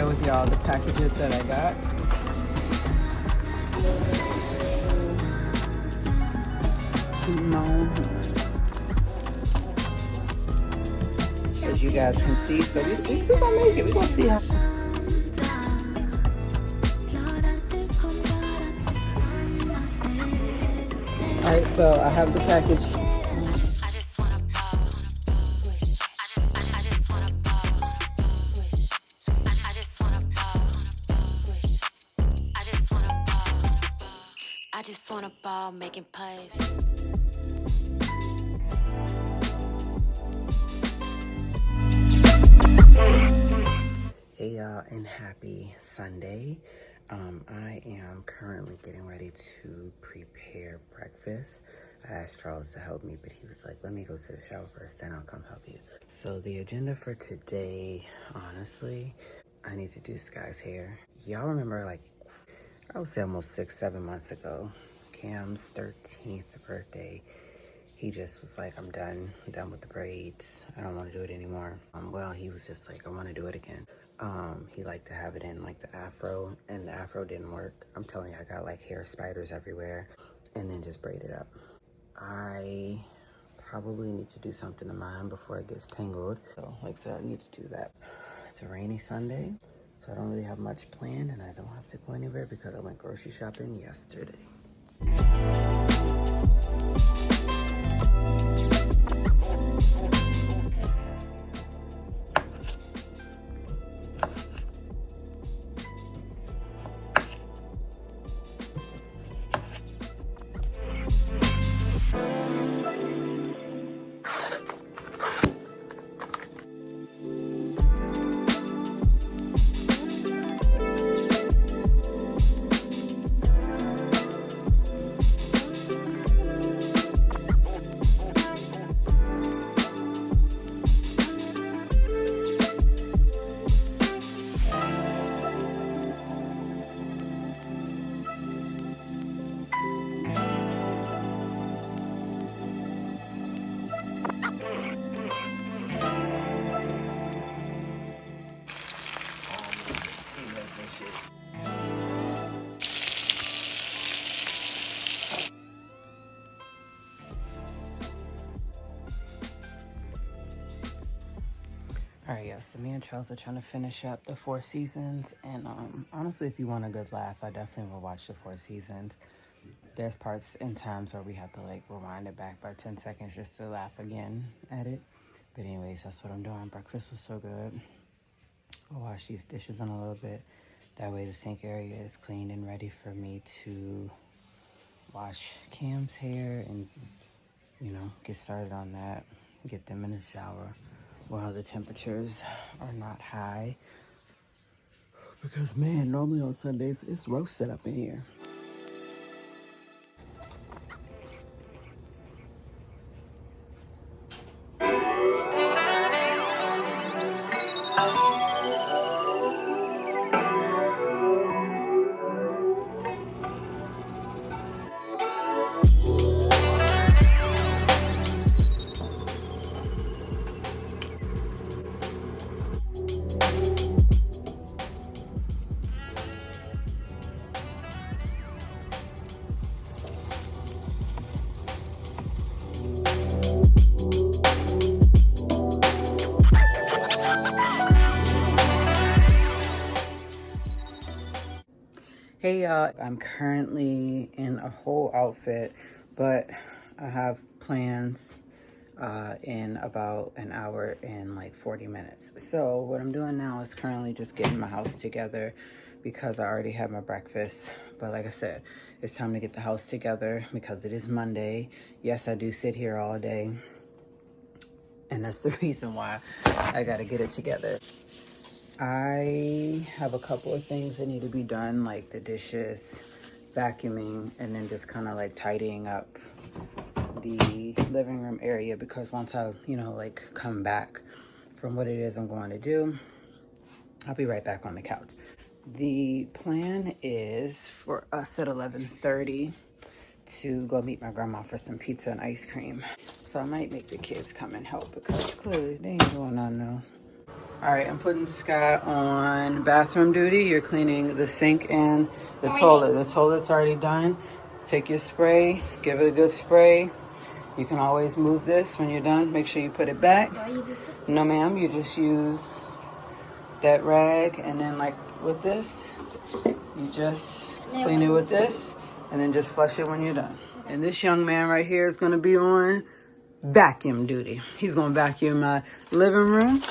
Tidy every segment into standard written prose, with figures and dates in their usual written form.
share with y'all the packages that I got. As you guys can see, so we're gonna make it. We're gonna see how. Alright, so I have the package. I just wanna ball making plays. Hey y'all, and happy Sunday. I am currently getting ready to prepare breakfast. I asked Charles to help me, but he was like, let me go to the shower first, then I'll come help you. So the agenda for today, honestly, I need to do Sky's hair. Y'all remember, like, I would say almost 6-7 months ago, Cam's 13th birthday, he just was like, I'm done with the braids. I don't want to do it anymore. Well, he was just like, I want to do it again. He liked to have it in like the afro, and the afro didn't work. I'm telling you, I got like hair spiders everywhere, and then just braid it up. I probably need to do something to mine before it gets tangled. So like I said, I need to do that. It's a rainy Sunday, so I don't really have much planned, and I don't have to go anywhere because I went grocery shopping yesterday. Alright, yes, so me and Charles are trying to finish up the 4 seasons, and honestly, if you want a good laugh, I definitely will watch the 4 seasons. There's parts and times where we have to like rewind it back by 10 seconds just to laugh again at it. But anyways, that's what I'm doing. Breakfast was so good. I'll wash these dishes in a little bit. That way the sink area is clean and ready for me to wash Cam's hair and, you know, get started on that. Get them in the shower while the temperatures are not high. Because, man, normally on Sundays, it's roasted up in here. Hey y'all, I'm currently in a whole outfit, but I have plans in about an hour and like 40 minutes. So what I'm doing now is currently just getting my house together because I already had my breakfast. But like I said, it's time to get the house together because it is Monday. Yes, I do sit here all day, and that's the reason why I gotta get it together. I have a couple of things that need to be done, like the dishes, vacuuming, and then just kind of like tidying up the living room area, because once I, you know, like come back from what it is I'm going to do, I'll be right back on the couch. The plan is for us at 11:30 to go meet my grandma for some pizza and ice cream. So I might make the kids come and help because clearly they ain't doing nothing else. All right, I'm putting Sky on bathroom duty. You're cleaning the sink and the toilet. The toilet's already done. Take your spray, give it a good spray. You can always move this when you're done. Make sure you put it back. Do I use this? No, ma'am, you just use that rag, and then like with this, you just clean it with this, and then just flush it when you're done. And this young man right here is gonna be on vacuum duty. He's gonna vacuum my living room,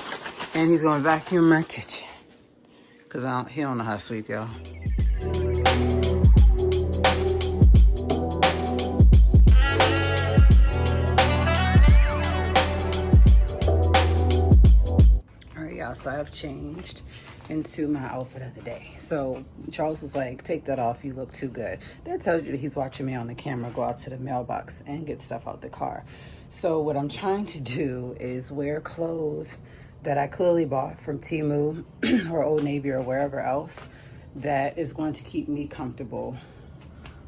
and he's gonna vacuum my kitchen. Cause he don't know how to sweep, y'all. All right, y'all, so I've changed into my outfit of the day. So Charles was like, take that off, you look too good. That tells you that he's watching me on the camera go out to the mailbox and get stuff out the car. So what I'm trying to do is wear clothes that I clearly bought from Temu or Old Navy or wherever else that is going to keep me comfortable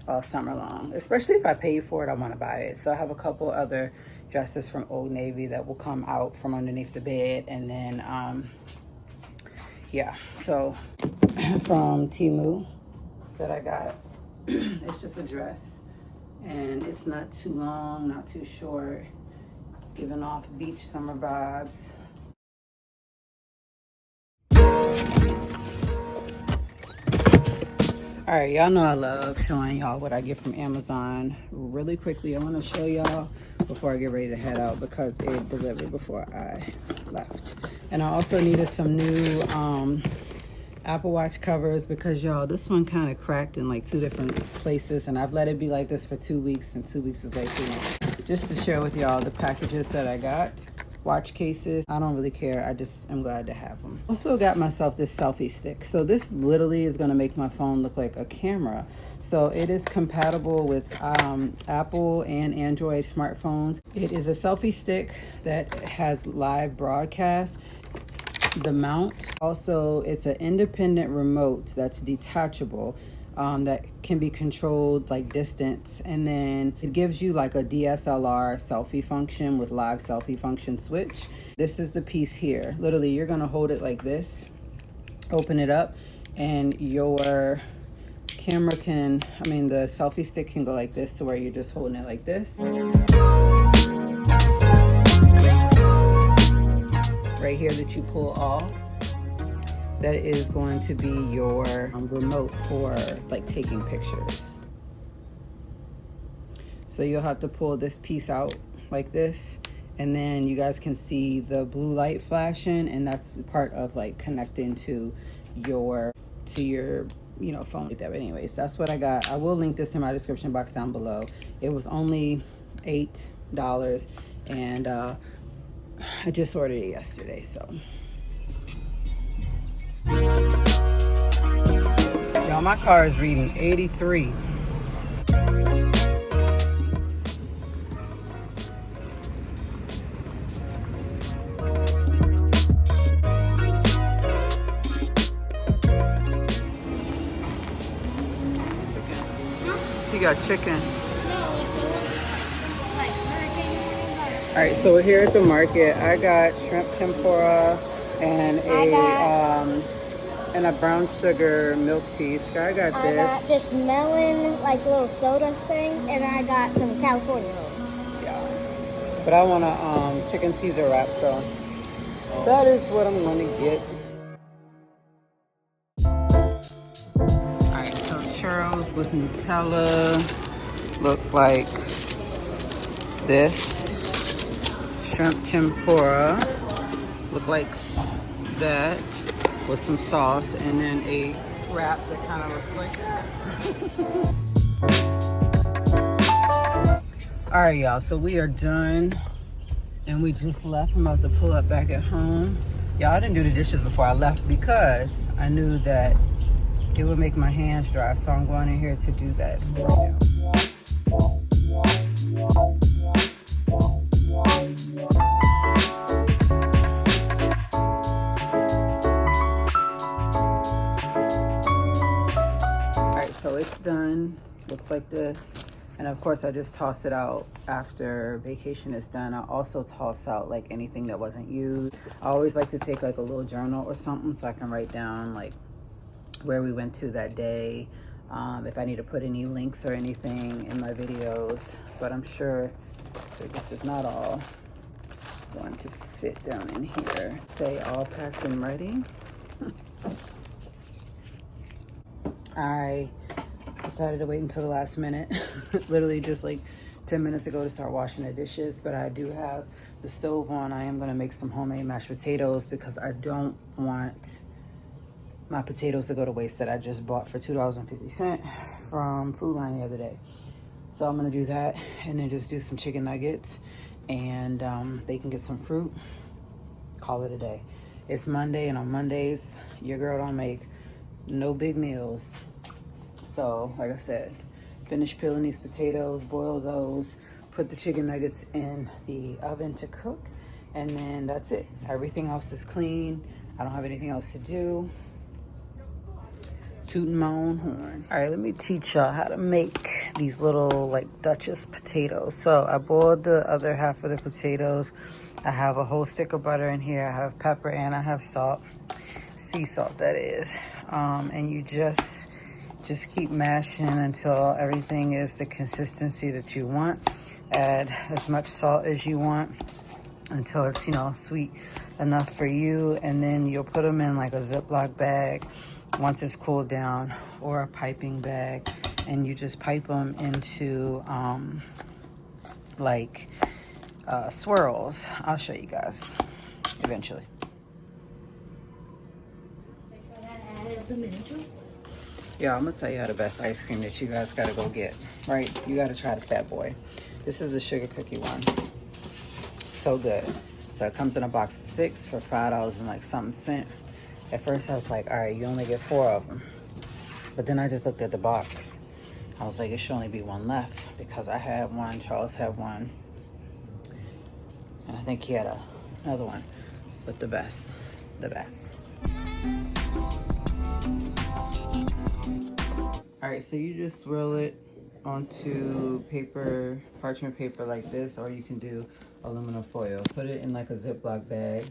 all summer long. Especially if I pay for it, I want to buy it. So I have a couple other dresses from Old Navy that will come out from underneath the bed, and then yeah, so from Temu that I got. It's just a dress, and it's not too long, not too short, giving off beach summer vibes. All right, y'all know I love showing y'all what I get from Amazon. Really quickly, I want to show y'all before I get ready to head out because it delivered before I left. And I also needed some new Apple Watch covers because, y'all, this one kind of cracked in like 2 different places, and I've let it be like this for 2 weeks, and 2 weeks is way too long. Just to share with y'all the packages that I got. Watch cases, I don't really care, I just am glad to have them. Also got myself this selfie stick. So this literally is gonna make my phone look like a camera. So it is compatible with Apple and Android smartphones. It is a selfie stick that has live broadcast. The mount, also it's an independent remote that's detachable. That can be controlled like distance, and then it gives you like a DSLR selfie function with live selfie function switch. This is the piece here. Literally, you're gonna hold it like this, open it up, and your camera can, the selfie stick can go like this to where you're just holding it like this. Right here that you pull off. That is going to be your remote for like taking pictures. So you'll have to pull this piece out like this, and then you guys can see the blue light flashing, and that's part of like connecting to your phone like that. But anyways, that's what I got. I will link this in my description box down below. It was only $8, and I just ordered it yesterday, so. Y'all, my car is reading 83. You got chicken. All right, so we're here at the market. I got shrimp tempura and a brown sugar milk tea. Sky got this. I got this melon, like little soda thing, and I got some California rolls. Yeah. But I want a chicken Caesar wrap, so that is what I'm going to get. Alright, so churros with Nutella look like this. Shrimp tempura look like that, with some sauce, and then a wrap that kind of looks like that. All right, y'all, so we are done, and we just left. I'm about to pull up back at home. Y'all, I didn't do the dishes before I left because I knew that it would make my hands dry, so I'm going in here to do that right now. So it's done. Looks like this. And of course, I just toss it out after vacation is done. I also toss out like anything that wasn't used. I always like to take like a little journal or something so I can write down like where we went to that day, if I need to put any links or anything in my videos. But I'm sure that this is not all going to fit down in here. Say all packed and ready. I decided to wait until the last minute, literally just like 10 minutes ago to start washing the dishes, but I do have the stove on. I am gonna make some homemade mashed potatoes because I don't want my potatoes to go to waste that I just bought for $2.50 from Food Line the other day. So I'm gonna do that and then just do some chicken nuggets and they can get some fruit, call it a day. It's Monday, and on Mondays, your girl don't make no big meals. So, like I said, finish peeling these potatoes, boil those, put the chicken nuggets in the oven to cook, and then that's it. Everything else is clean. I don't have anything else to do. Tooting my own horn. All right, let me teach y'all how to make these little like Duchess potatoes. So I boiled the other half of the potatoes. I have a whole stick of butter in here. I have pepper and I have salt, sea salt that is. And you just keep mashing until everything is the consistency that you want. Add as much salt as you want until it's, you know, sweet enough for you. And then you'll put them in like a Ziploc bag once it's cooled down, or a piping bag, and you just pipe them into swirls. I'll show you guys eventually. Yeah, I'm gonna tell you how the best ice cream that you guys gotta go get, right? You gotta try the Fat Boy. This is the sugar cookie one. So good. So it comes in a box of 6 for $5 and like something cent. At first I was like, all right, you only get 4 of them. But then I just looked at the box. I was like, it should only be 1 left because I had one, Charles had one, and I think he had another one. But the best, the best. All right, so you just swirl it onto paper, parchment paper like this, or you can do aluminum foil. Put it in like a Ziploc bag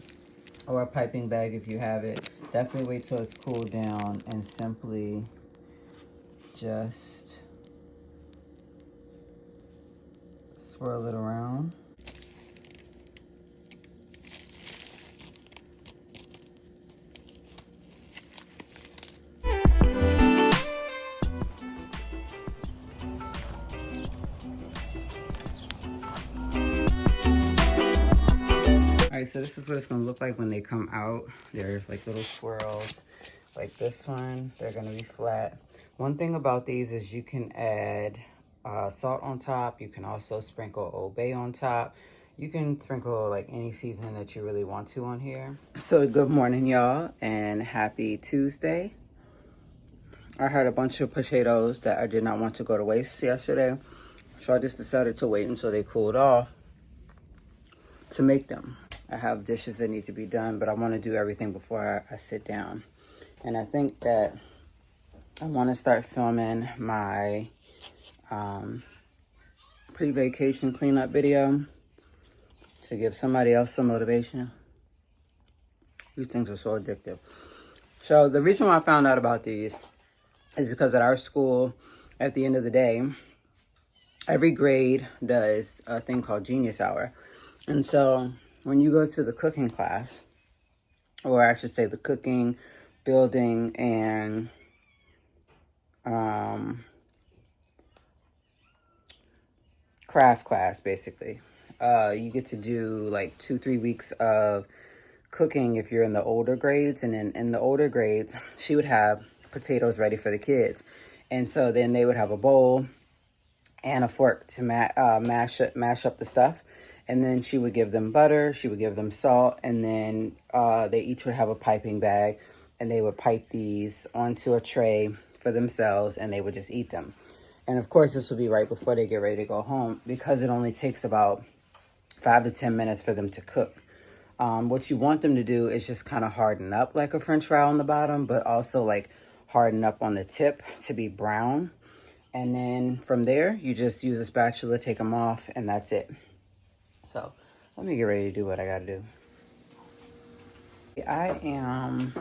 or a piping bag if you have it. Definitely wait till it's cooled down and simply just swirl it around. Alright, so this is what it's gonna look like when they come out. They're like little swirls. Like this one, they're gonna be flat. One thing about these is you can add salt on top. You can also sprinkle Old Bay on top. You can sprinkle like any seasoning that you really want to on here. So good morning, y'all, and happy Tuesday. I had a bunch of potatoes that I did not want to go to waste yesterday, so I just decided to wait until they cooled off to make them. I have dishes that need to be done, but I want to do everything before I sit down. And I think that I want to start filming my pre-vacation cleanup video to give somebody else some motivation. These things are so addictive. So the reason why I found out about these is because at our school, at the end of the day, every grade does a thing called Genius Hour. And so when you go to the cooking class, or I should say the cooking, building, and craft class, basically, you get to do like 2-3 weeks of cooking if you're in the older grades. And then in the older grades, she would have potatoes ready for the kids. And so then they would have a bowl and a fork to mash up the stuff. And then she would give them butter, she would give them salt, and then they each would have a piping bag, and they would pipe these onto a tray for themselves, and they would just eat them. And of course, this would be right before they get ready to go home, because it only takes about 5 to 10 minutes for them to cook. What you want them to do is just kind of harden up like a French fry on the bottom, but also like harden up on the tip to be brown. And then from there, you just use a spatula, take them off, and that's it. So let me get ready to do what I gotta do. I am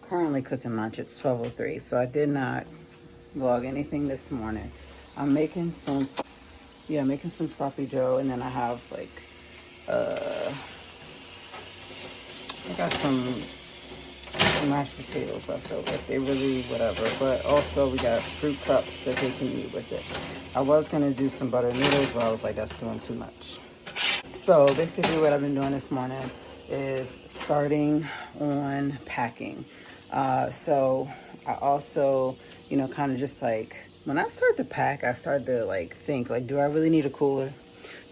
currently cooking lunch. It's 12:03, so I did not vlog anything this morning. I'm making some sloppy joe, and then I have like I got some mashed potatoes left over if they really whatever, but also we got fruit cups that they can eat with it. I was gonna do some butter noodles, but I was like, that's doing too much. So basically what I've been doing this morning is starting on packing. So I also, you know, kind of just like, when I start to pack, I start to like think, like, do I really need a cooler?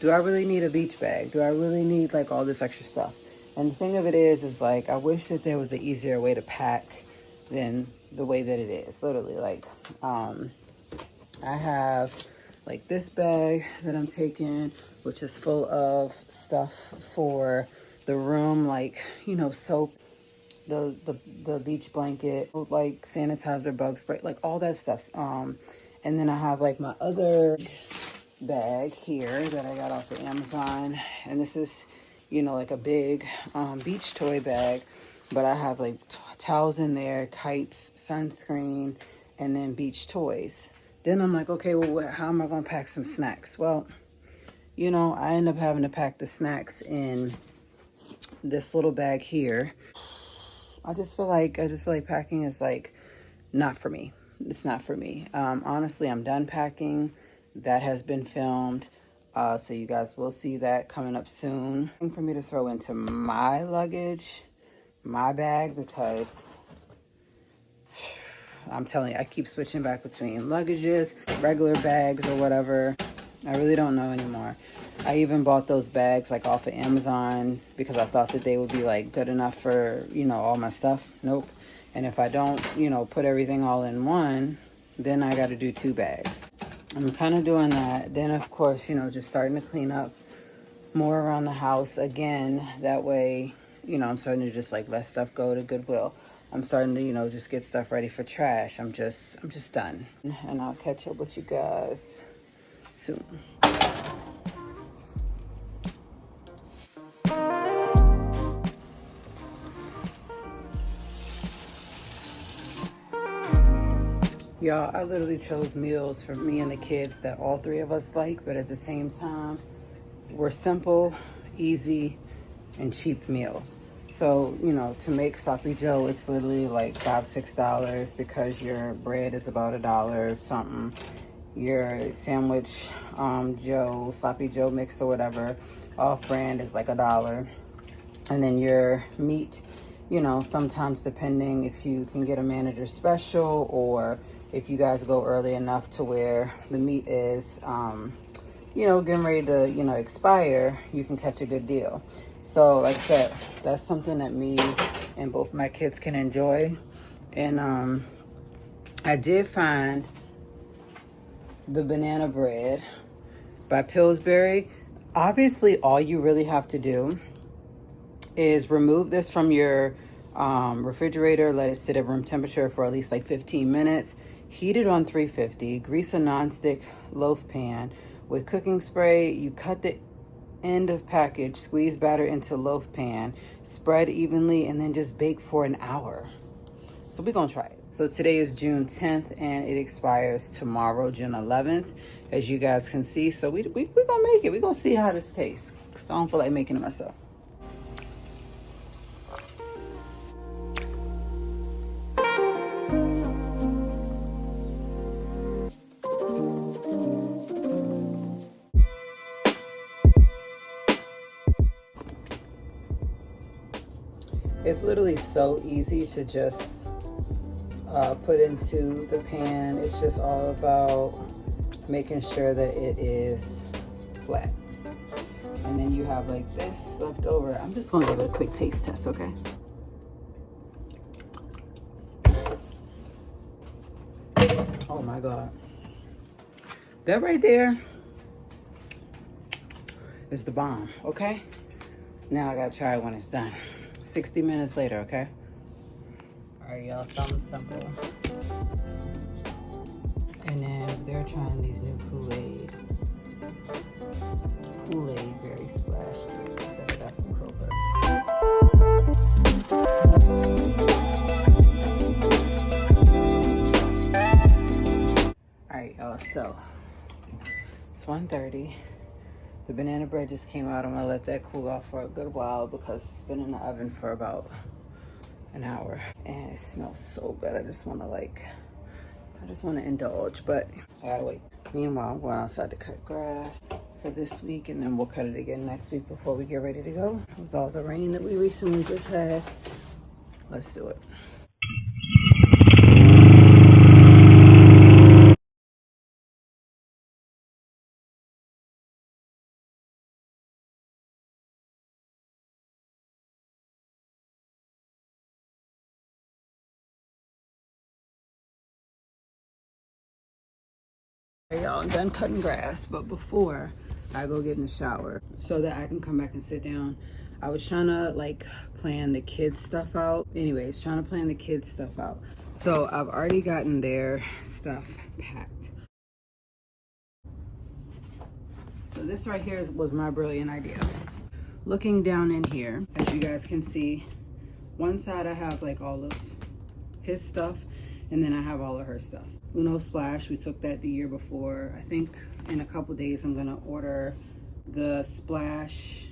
Do I really need a beach bag? Do I really need like all this extra stuff? And the thing of it is like, I wish that there was an easier way to pack than the way that it is. Literally, like, I have like this bag that I'm taking, which is full of stuff for the room, like, you know, soap, the beach blanket, like sanitizer, bug spray, like all that stuff. And then I have like my other bag here that I got off of Amazon, and this is, you know, like a big beach toy bag, but I have like towels in there, kites, sunscreen, and then beach toys. Then I'm like, okay, well, how am I gonna pack some snacks? Well, you know, I end up having to pack the snacks in this little bag here. I just feel like packing is like not for me. It's not for me. Honestly, I'm done packing. That has been filmed. So you guys will see that coming up soon. For me to throw into my luggage, my bag, because I'm telling you, I keep switching back between luggages, regular bags or whatever. I really don't know anymore. I even bought those bags like off of Amazon because I thought that they would be like good enough for, you know, all my stuff. Nope. And if I don't, you know, put everything all in one, then I got to do 2 bags. I'm kind of doing that. Then, of course, you know, just starting to clean up more around the house again. That way, you know, I'm starting to just like let stuff go to Goodwill. I'm starting to, you know, just get stuff ready for trash. I'm just done. And I'll catch up with you guys soon. Y'all, I literally chose meals for me and the kids that all 3 of us like, but at the same time, were simple, easy, and cheap meals. So, you know, to make sloppy joe, it's literally like $5-6 because your bread is about $1 something. Your sandwich joe, sloppy joe mix or whatever, off brand is like $1. And then your meat, you know, sometimes depending if you can get a manager special or if you guys go early enough to where the meat is, you know, getting ready to, you know, expire, you can catch a good deal. So like I said, that's something that me and both my kids can enjoy. And I did find the banana bread by Pillsbury. Obviously, all you really have to do is remove this from your refrigerator, let it sit at room temperature for at least like 15 minutes. Heat it on 350, grease a nonstick loaf pan with cooking spray. You cut the end of package, squeeze batter into loaf pan, spread evenly, and then just bake for an hour. So we're gonna try it. So today is June 10th and it expires tomorrow, June 11th, as you guys can see. So we gonna make it. We're gonna see how this tastes, because I don't feel like making it myself. It's literally so easy to just put into the pan. It's just all about making sure that it is flat. And then you have like this left over. I'm just gonna give it a quick taste test, okay? Oh my God. That right there is the bomb, okay? Now I gotta try it when it's done. 60 minutes later, okay? All right, y'all, something simple. And And then they're trying these new Kool-Aid Berry Splash drinks that I got from Kroger. Alright, y'all, so it's 1:30. The banana bread just came out. I'm gonna let that cool off for a good while because it's been in the oven for about an hour. And it smells so good. I just wanna indulge, but I gotta wait. Meanwhile, I'm going outside to cut grass for this week, and then we'll cut it again next week before we get ready to go. With all the rain that we recently just had, let's do it. Hey, y'all, I'm done cutting grass, but before I go get in the shower so that I can come back and sit down, I was trying to like plan the kids stuff out. Anyways, trying to plan the kids stuff out. So I've already gotten their stuff packed. So this right here was my brilliant idea. Looking down in here, as you guys can see, one side I have like all of his stuff, and then I have all of her stuff. Uno Splash, we took that the year before. I think in a couple days I'm gonna order the Splash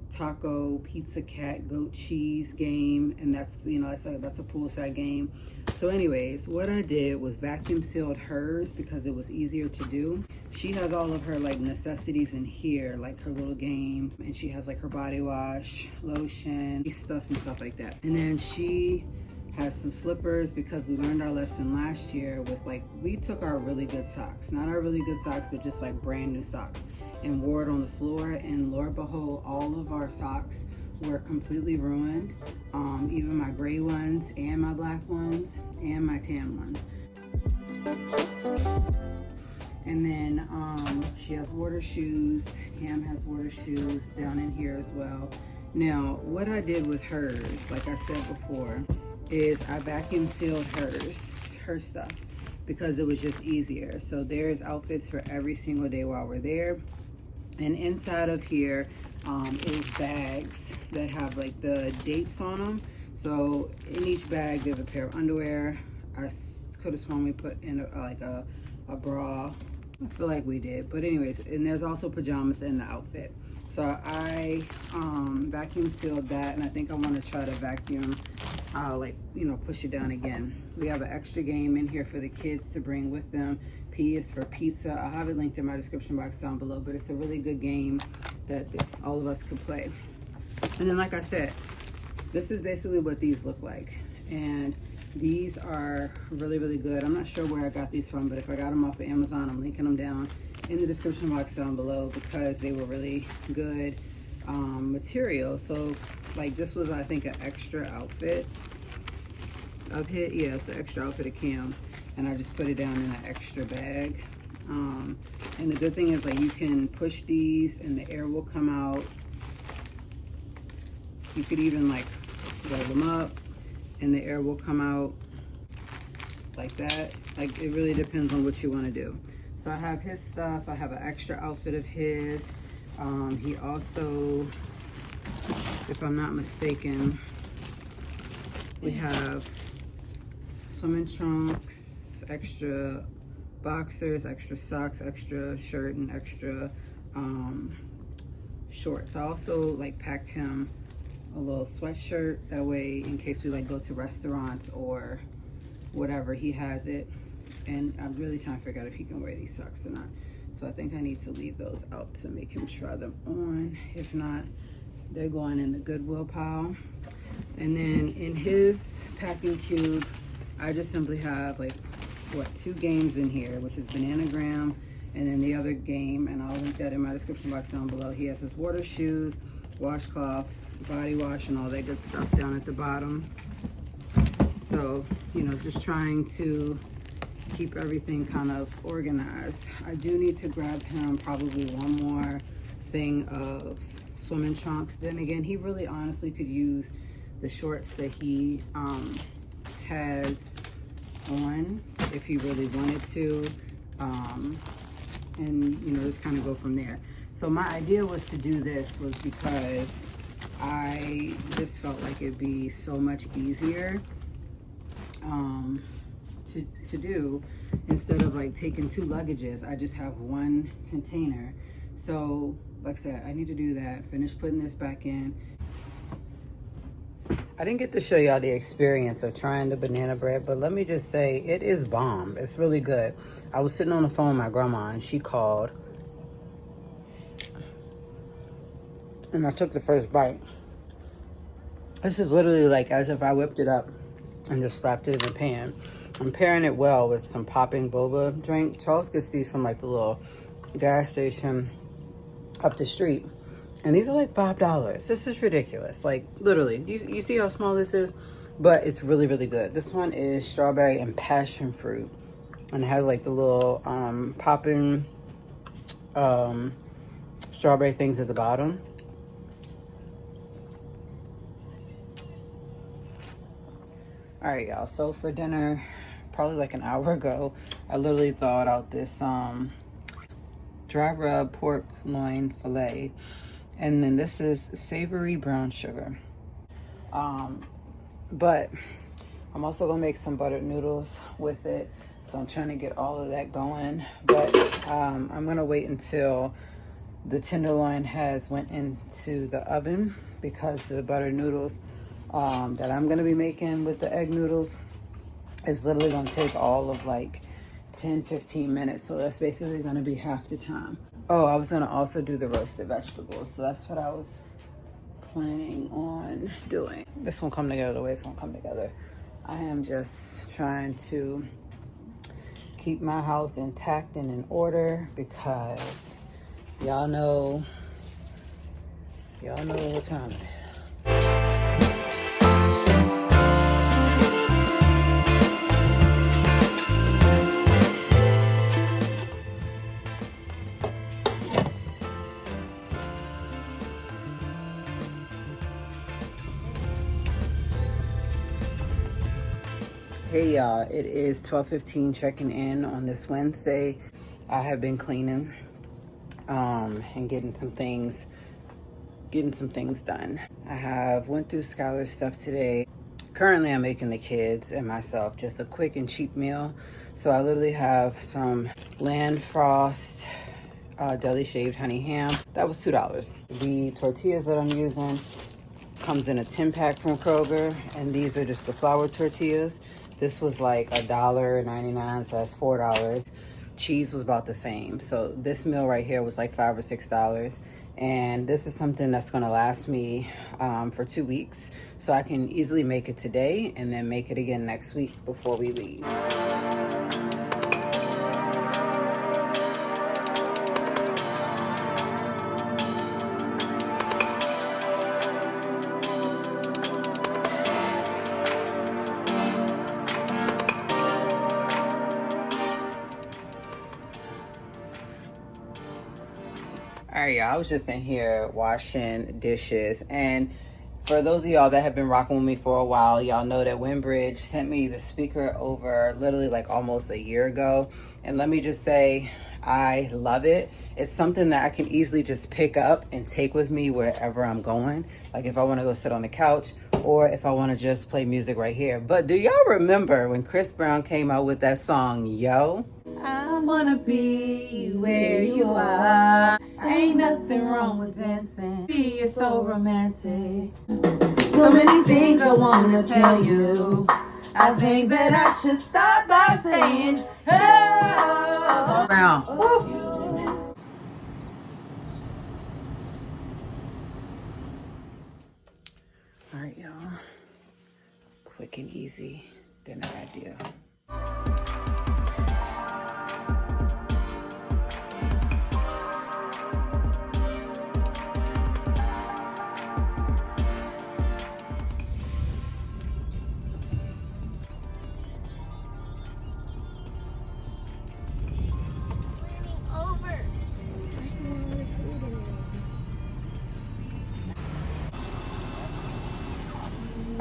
Taco Pizza Cat Goat Cheese game, and that's, you know, that's a poolside game. So anyways, what I did was vacuum sealed hers because it was easier to do. She has all of her like necessities in here, like her little games, and she has like her body wash, lotion, stuff and stuff like that. And then she has some slippers because we learned our lesson last year with like, we took our really good socks, not our really good socks, but just like brand new socks, and wore it on the floor, and Lord behold, all of our socks were completely ruined. Even my gray ones and my black ones and my tan ones. And then she has water shoes. Cam has water shoes down in here as well. Now, what I did with hers, like I said before, is I vacuum sealed her stuff because it was just easier. So there's outfits for every single day while we're there. And inside of here is bags that have like the dates on them. So in each bag there's a pair of underwear. I could have sworn we put in a bra. I feel like we did, but anyways, and there's also pajamas in the outfit. So I vacuum sealed that, and I think I want to try to vacuum, like, you know, push it down again. We have an extra game in here for the kids to bring with them. P is for pizza. I'll have it linked in my description box down below, but it's a really good game that all of us could play. And then, like I said, this is basically what these look like. And these are really, really good. I'm not sure where I got these from, but if I got them off of Amazon, I'm linking them down in the description box down below because they were really good material. So like this was, I think, an extra outfit of hit. Yeah, it's an extra outfit of Cam's, and I just put it down in an extra bag. And the good thing is, like, you can push these and the air will come out. You could even like roll them up and the air will come out like that. Like, it really depends on what you want to do. So I have his stuff. I have an extra outfit of his. He also, if I'm not mistaken, we have swimming trunks, extra boxers, extra socks, extra shirt, and extra shorts. I also like packed him a little sweatshirt, that way in case we like go to restaurants or whatever, he has it. And I'm really trying to figure out if he can wear these socks or not. So I think I need to leave those out to make him try them on. If not, they're going in the Goodwill pile. And then in his packing cube, I just simply have like, what, 2 games in here, which is Bananagram, and then the other game, and I'll link that in my description box down below. He has his water shoes, washcloth, body wash, and all that good stuff down at the bottom. So, you know, just trying to keep everything kind of organized. I do need to grab him probably one more thing of swimming trunks. Then again, he really honestly could use the shorts that he has on if you really wanted to. And you know, just kind of go from there. So my idea was to do this was because I just felt like it'd be so much easier to do. Instead of like taking 2 luggages, I just have 1 container. So like I said, I need to do that, finish putting this back in. I didn't get to show y'all the experience of trying the banana bread, but let me just say, it is bomb. It's really good. I was sitting on the phone with my grandma and she called. And I took the first bite. This is literally like as if I whipped it up and just slapped it in the pan. I'm pairing it well with some popping boba drink. Charles gets these from like the little gas station up the street. And these are like $5. This is ridiculous. Like literally, you see how small this is? But it's really, really good. This one is strawberry and passion fruit. And it has like the little popping strawberry things at the bottom. All right, y'all. So for dinner, probably like an hour ago, I literally thawed out this dry rub pork loin fillet. And then this is savory brown sugar. But I'm also gonna make some buttered noodles with it. So I'm trying to get all of that going. But I'm gonna wait until the tenderloin has went into the oven, because the buttered noodles that I'm gonna be making with the egg noodles is literally gonna take all of like 10-15 minutes. So that's basically gonna be half the time. Oh, I was gonna also do the roasted vegetables. So that's what I was planning on doing. This won't come together the way it's gonna come together. I am just trying to keep my house intact and in order, because y'all know what time it is. Hey y'all, it is 12:15, checking in on this Wednesday. I have been cleaning and getting some things done. I have went through Skylar's stuff today. Currently I'm making the kids and myself just a quick and cheap meal. So I literally have some Land Frost deli shaved honey ham. That was $2. The tortillas that I'm using comes in a 10-pack from Kroger, and these are just the flour tortillas. This was like $1.99, so that's $4. Cheese was about the same. So this meal right here was like $5 or $6. And this is something that's gonna last me for 2 weeks. So I can easily make it today and then make it again next week before we leave. All right, y'all, I was just in here washing dishes, and for those of y'all that have been rocking with me for a while, y'all know that Windbridge sent me the speaker over literally like almost a year ago, and let me just say, I love it. It's something that I can easily just pick up and take with me wherever I'm going, like if I want to go sit on the couch or if I want to just play music right here. But do y'all remember when Chris Brown came out with that song, Yo? I wanna be where you are. Ain't nothing wrong with dancing. You're so romantic. So many things I wanna tell you. I think that I should start by saying, oh. Brown. All right, y'all. Quick and easy dinner idea.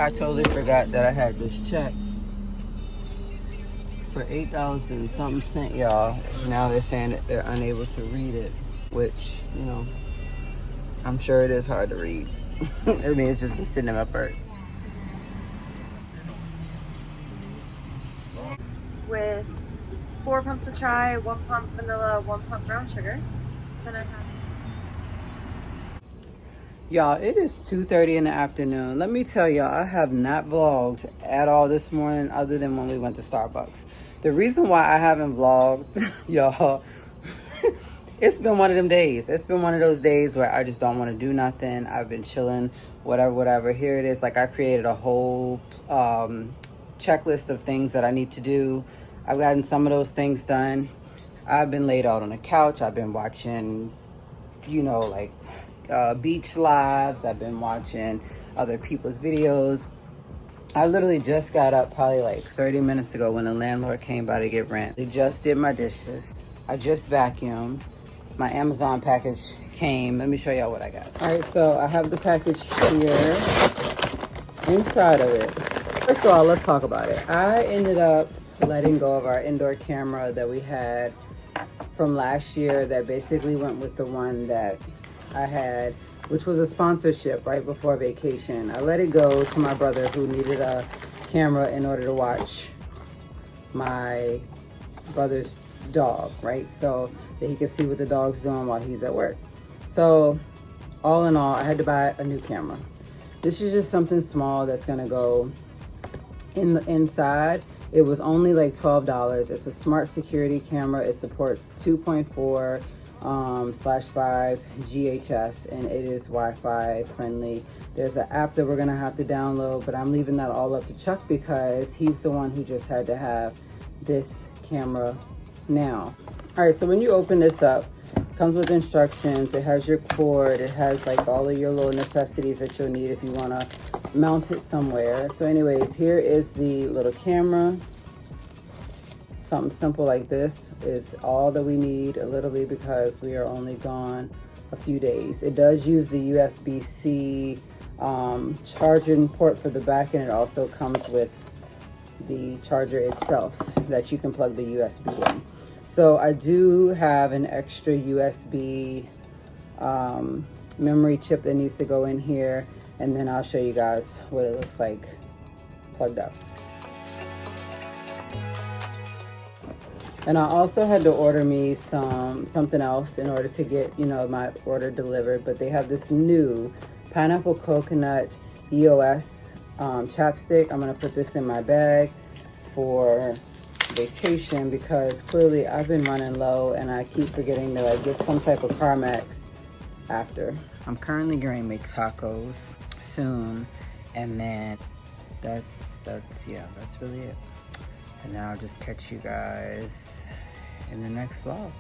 I totally forgot that I had this check. for $8 and something cent, y'all. Now they're saying that they're unable to read it, which, you know, I'm sure it is hard to read. I mean, it's just been sitting in my purse. With 4 pumps of chai, 1 pump vanilla, 1 pump brown sugar. Then I have. Y'all, it is 2:30 in the afternoon. Let me tell y'all, I have not vlogged at all this morning other than when we went to Starbucks. The reason why I haven't vlogged, y'all, it's been one of them days. It's been one of those days where I just don't want to do nothing. I've been chilling, whatever. Here it is. Like, I created a whole checklist of things that I need to do. I've gotten some of those things done. I've been laid out on the couch. I've been watching, you know, like beach lives. I've been watching other people's videos. I literally just got up probably like 30 minutes ago when the landlord came by to get rent. I just did my dishes. I just vacuumed. My Amazon package came. Let me show y'all what I got. All right, so I have the package here. Inside of it, first of all, let's talk about it. I ended up letting go of our indoor camera that we had from last year that basically went with the one that I had, which was a sponsorship right before vacation. I let it go to my brother who needed a camera in order to watch my brother's dog, right? So that he could see what the dog's doing while he's at work. So all in all, I had to buy a new camera. This is just something small that's gonna go in the inside. It was only like $12. It's a smart security camera. It supports 2.4/5 GHz, and it is Wi-Fi friendly. There's an app that we're gonna have to download, but I'm leaving that all up to Chuck because he's the one who just had to have this camera now. All right, so when you open this up, it comes with instructions. It has your cord. It has like all of your little necessities that you'll need if you wanna mount it somewhere. So anyways, here is the little camera. Something simple like this is all that we need, literally, because we are only gone a few days. It does use the USB-C charging port for the back, and it also comes with the charger itself that you can plug the USB in. So I do have an extra USB memory chip that needs to go in here, and then I'll show you guys what it looks like plugged up. And I also had to order me something else in order to get, you know, my order delivered. But they have this new pineapple coconut EOS chapstick. I'm gonna put this in my bag for vacation because clearly I've been running low and I keep forgetting to like get some type of Carmex after. I'm currently going to make tacos soon, and then that's really it. And then I'll just catch you guys in the next vlog.